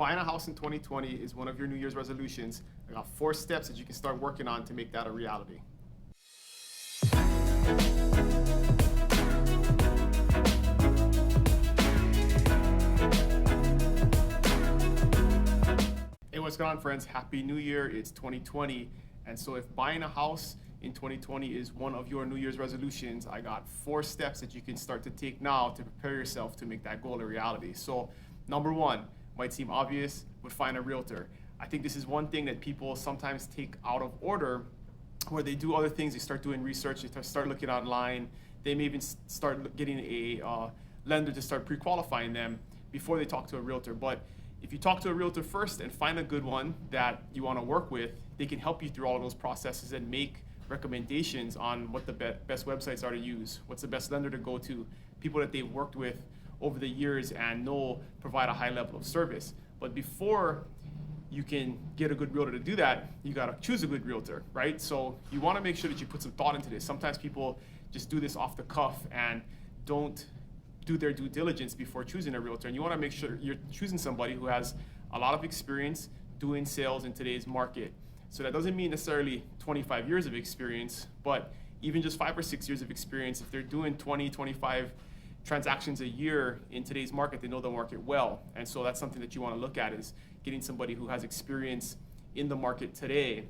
buying a house in 2020 is one of your New Year's resolutions, I got 4 steps that you can start working on to make that a reality. Hey, what's going on, friends? Happy New Year. It's 2020. And so if buying a house in 2020 is one of your New Year's resolutions, I got 4 steps that you can start to take now to prepare yourself to make that goal a reality. So number 1, might seem obvious, but find a realtor. I think this is one thing that people sometimes take out of order, where they do other things. They start doing research, they start looking online. They may even start getting a lender to start pre-qualifying them before they talk to a realtor. But if you talk to a realtor first and find a good one that you want to work with, they can help you through all of those processes and make recommendations on what the best websites are to use, what's the best lender to go to, people that they've worked with over the years and know provide a high level of service. But before you can get a good realtor to do that, you gotta choose a good realtor, right? So you wanna make sure that you put some thought into this. Sometimes people just do this off the cuff and don't do their due diligence before choosing a realtor. And you wanna make sure you're choosing somebody who has a lot of experience doing sales in today's market. So that doesn't mean necessarily 25 years of experience, but even just 5 or 6 years of experience. If they're doing 20, 25 transactions a year in today's market, they know the market well. And so that's something that you want to look at, is getting somebody who has experience in the market today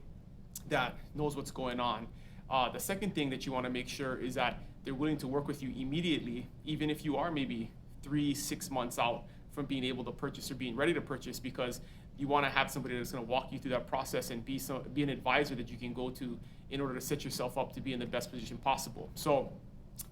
that knows what's going on. The second thing that you want to make sure is that they're willing to work with you immediately, even if you are maybe 3-6 months out from being able to purchase or being ready to purchase, because you want to have somebody that's going to walk you through that process and be an advisor that you can go to in order to set yourself up to be in the best position possible. So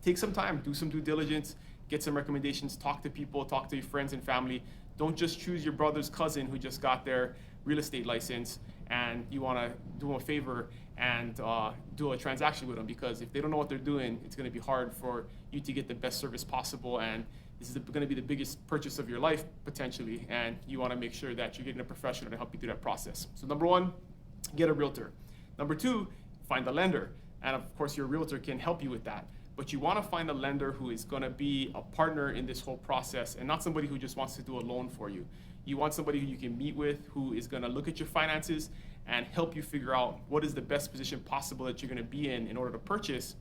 take some time, do some due diligence, get some recommendations, talk to people, talk to your friends and family. Don't just choose your brother's cousin who just got their real estate license and you want to do them a favor and do a transaction with them, because if they don't know what they're doing, it's going to be hard for you to get the best service possible. And this is going to be the biggest purchase of your life potentially, and you want to make sure that you're getting a professional to help you through that process. So number 1, get a realtor. Number 2, find a lender. And of course your realtor can help you with that. But you want to find a lender who is going to be a partner in this whole process and not somebody who just wants to do a loan for you. You want somebody who you can meet with, who is going to look at your finances and help you figure out what is the best position possible that you're going to be in order to purchase.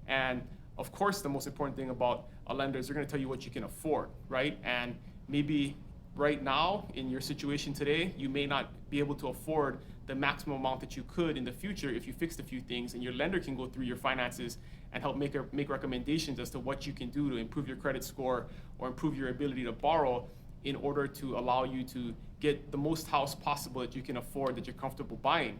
And of course, the most important thing about a lender is they're going to tell you what you can afford, right? And maybe right now in your situation today, you may not be able to afford the maximum amount that you could in the future if you fixed a few things, and your lender can go through your finances and help make recommendations as to what you can do to improve your credit score or improve your ability to borrow in order to allow you to get the most house possible that you can afford, that you're comfortable buying.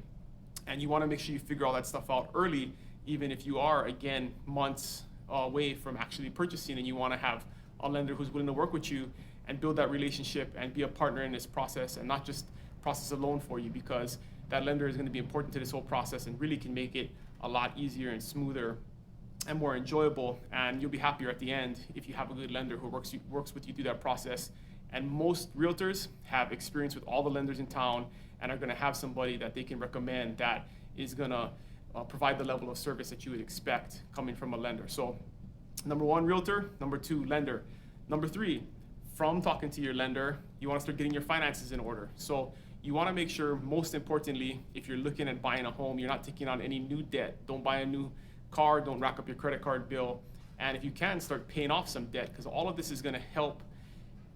And you want to make sure you figure all that stuff out early, even if you are, again, months away from actually purchasing, and you want to have a lender who's willing to work with you and build that relationship and be a partner in this process and not just process a loan for you, because that lender is going to be important to this whole process and really can make it a lot easier and smoother and more enjoyable. And you'll be happier at the end if you have a good lender who works with you through that process. And most realtors have experience with all the lenders in town and are going to have somebody that they can recommend that is going to provide the level of service that you would expect coming from a lender. So number 1, realtor. Number 2, lender. Number 3, from talking to your lender, you want to start getting your finances in order. So you want to make sure, most importantly, if you're looking at buying a home, you're not taking on any new debt. Don't buy a new car, don't rack up your credit card bill. And if you can, start paying off some debt, because all of this is going to help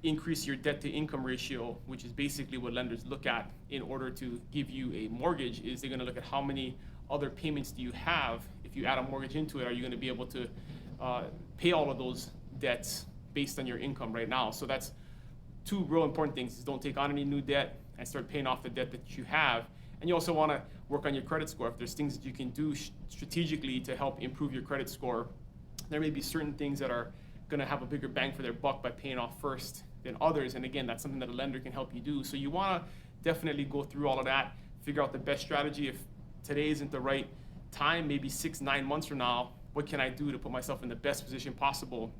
increase your debt to income ratio, which is basically what lenders look at in order to give you a mortgage. Is they're going to look at how many other payments do you have. If you add a mortgage into it, are you going to be able to pay all of those debts based on your income right now? So that's 2 real important things: is don't take on any new debt and start paying off the debt that you have. And you also want to work on your credit score. If there's things that you can do strategically to help improve your credit score, there may be certain things that are going to have a bigger bang for their buck by paying off first than others. And again, that's something that a lender can help you do. So you want to definitely go through all of that, figure out the best strategy. If today isn't the right time, maybe 6-9 months from now, what can I do to put myself in the best position possible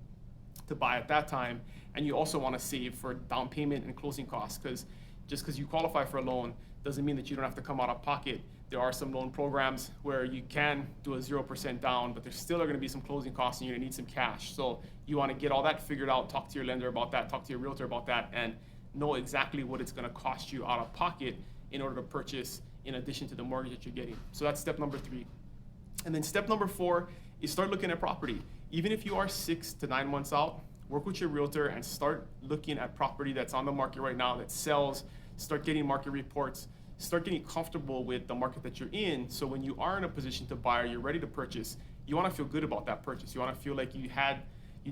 to buy at that time? And you also want to save for down payment and closing costs, because just because you qualify for a loan doesn't mean that you don't have to come out of pocket. There are some loan programs where you can do a 0% down, but there still are going to be some closing costs and you're going to need some cash. So you want to get all that figured out, talk to your lender about that, talk to your realtor about that, and know exactly what it's going to cost you out of pocket in order to purchase in addition to the mortgage that you're getting. So that's step number 3. And then step number 4 is start looking at property. Even if you are 6 to 9 months out, work with your realtor and start looking at property that's on the market right now that sells. Start getting market reports. Start getting comfortable with the market that you're in. So when you are in a position to buy or you're ready to purchase, you want to feel good about that purchase. You want to feel like you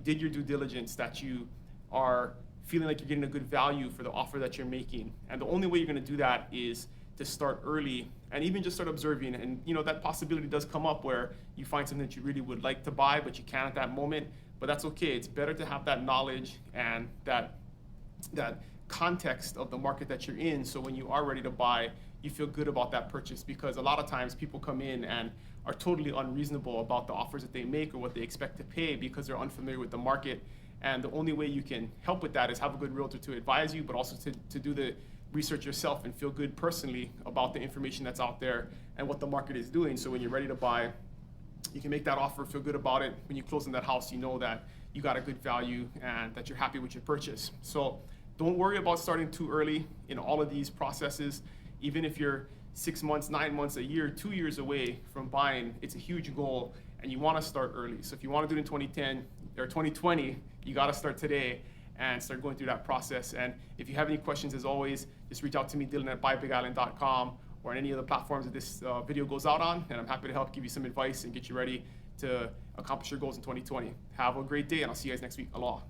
did your due diligence, that you are feeling like you're getting a good value for the offer that you're making. And the only way you're going to do that is to start early and even just start observing. And that possibility does come up where you find something that you really would like to buy, but you can't at that moment. But that's okay. It's better to have that knowledge and that context of the market that you're in, so when you are ready to buy, you feel good about that purchase. Because a lot of times people come in and are totally unreasonable about the offers that they make or what they expect to pay because they're unfamiliar with the market. And the only way you can help with that is have a good realtor to advise you, but also to do the research yourself and feel good personally about the information that's out there and what the market is doing. So when you're ready to buy, you can make that offer, feel good about it. When you close on that house, you know that you got a good value and that you're happy with your purchase. So don't worry about starting too early in all of these processes. Even if you're 6 months, 9 months, a year, 2 years away from buying, it's a huge goal and you want to start early. So if you want to do it in 2010 or 2020, you got to start today and start going through that process. And if you have any questions, as always, just reach out to me, Dylan@buybigisland.com, or on any of the platforms that this video goes out on, and I'm happy to help give you some advice and get you ready to accomplish your goals in 2020. Have a great day, and I'll see you guys next week. Aloha.